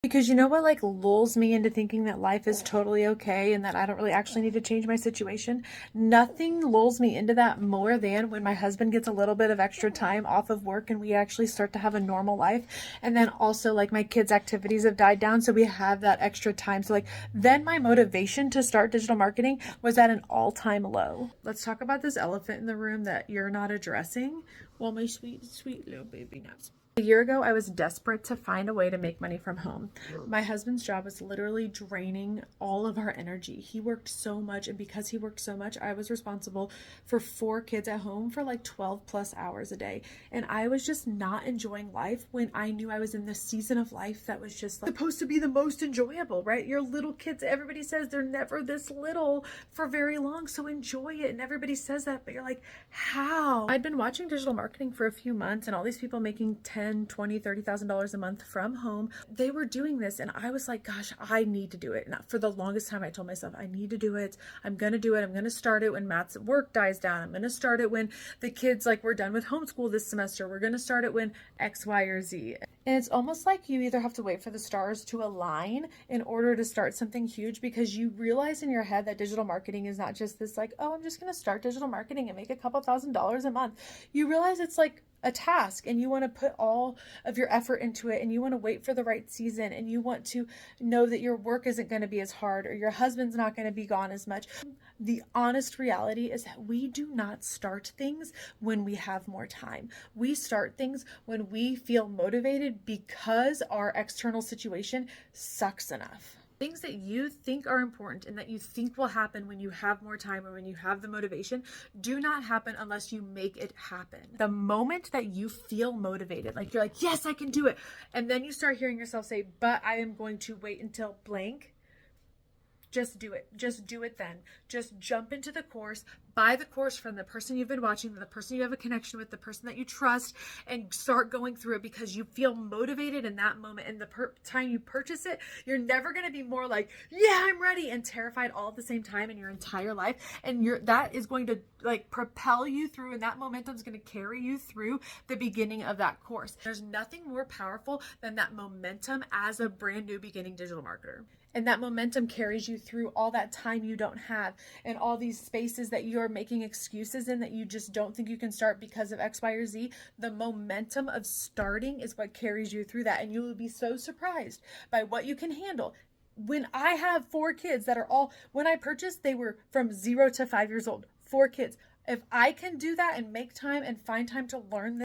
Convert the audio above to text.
Because you know what, like, lulls me into thinking that life is totally okay and that I don't really actually need to change my situation? Nothing lulls me into that more than when my husband gets a little bit of extra time off of work and we actually start to have a normal life. And then also, like, my kids' activities have died down, so we have that extra time. So, like, then my motivation to start digital marketing was at an all-time low. Let's talk about this elephant in the room that you're not addressing. Well, my sweet, sweet little baby naps. A year ago, I was desperate to find a way to make money from home. My husband's job was literally draining all of our energy. He worked so much, and because he worked so much, I was responsible for 4 kids at home for like 12 plus hours a day. And I was just not enjoying life when I knew I was in this season of life that was just like supposed to be the most enjoyable, right? Your little kids, everybody says they're never this little for very long, so enjoy it. And everybody says that, but you're like, how? I'd been watching digital marketing for a few months, and all these people making 10, 20, $30,000 a month from home, they were doing this, and I was like, gosh, I need to do it. And for the longest time, I told myself, I need to do it. I'm gonna do it. I'm gonna start it when Matt's work dies down. I'm gonna start it when the kids, like, we're done with homeschool this semester. We're gonna start it when X, Y, or Z. And it's almost like you either have to wait for the stars to align in order to start something huge, because you realize in your head that digital marketing is not just this like, oh, I'm just going to start digital marketing and make a couple $1,000s a month. You realize it's like a task, and you want to put all of your effort into it, and you want to wait for the right season, and you want to know that your work isn't going to be as hard, or your husband's not going to be gone as much. The honest reality is that we do not start things when we have more time. We start things when we feel motivated because our external situation sucks enough. Things that you think are important and that you think will happen when you have more time or when you have the motivation do not happen unless you make it happen. The moment that you feel motivated, like you're like, yes, I can do it, and then you start hearing yourself say, but I am going to wait until blank. Just do it. Just do it then. Just jump into the course, buy the course from the person you've been watching, the person you have a connection with, the person that you trust, and start going through it because you feel motivated in that moment. And the time you purchase it, you're never going to be more like, yeah, I'm ready, and terrified all at the same time in your entire life. And that is going to like propel you through, and that momentum is going to carry you through the beginning of that course. There's nothing more powerful than that momentum as a brand new beginning digital marketer. And that momentum carries you through all that time you don't have, and all these spaces that you're making excuses in that you just don't think you can start because of X, Y, or Z. The momentum of starting is what carries you through that. And you will be so surprised by what you can handle. When I have 4 kids that are all, when I purchased, they were from 0 to 5 years old, 4 kids. If I can do that and make time and find time to learn this,